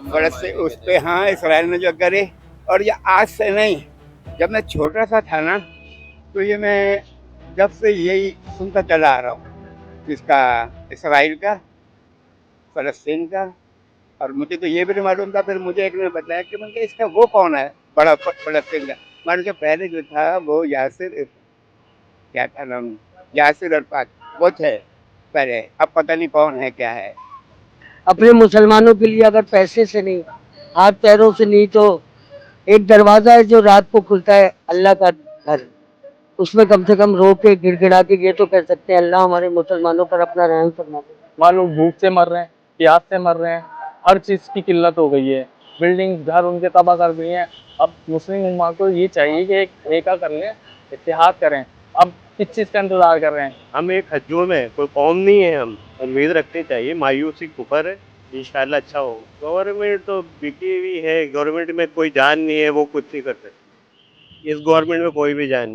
बरस से उस पे, हाँ, इसराइल ने जो करे। और ये आज से नहीं, जब मैं छोटा सा था ना, तो ये मैं जब से यही सुनता चला आ रहा हूँ, इसका, इसराइल का, फलस्तीन का। और मुझे तो ये भी नहीं मालूम था, फिर मुझे एक ने बताया कि मैंने कहा, इसका वो कौन है, बड़ा फलस्तीन का। मैंने कहा पहले जो था वो यासिर, क्या था नाम, यासिर अरफात, वो थे पहले। अब पता नहीं कौन है, क्या है। अपने मुसलमानों के लिए अगर पैसे से नहीं, हाथ पैरों से नहीं, तो एक दरवाजा है जो रात को खुलता है, अल्लाह का घर। उसमें कम से कम रो के गिड़गिड़ा के ये तो कह सकते हैं, अल्लाह हमारे मुसलमानों पर अपना रहम फरमा। मानो भूख से मर रहे हैं, प्यास से मर रहे हैं, हर चीज़ की किल्लत हो गई है। बिल्डिंग घर उनके तबाह कर दिए हैं। अब मुस्लिम उम्मा को ये चाहिए कि एक नेका कर लें, इत्तेहाद करें। अब किस चीज़ का इंतजार कर रहे हैं? हम एक हजूम है, कोई कौम नहीं है। हम उम्मीद रखनी चाहिए, मायूसी कुफर है, इंशाल्लाह अच्छा हो। गवर्नमेंट तो बिकी हुई है, गवर्नमेंट में कोई जान नहीं है, वो कुछ नहीं कर सकती। इस गवर्नमेंट में कोई भी जान नहीं।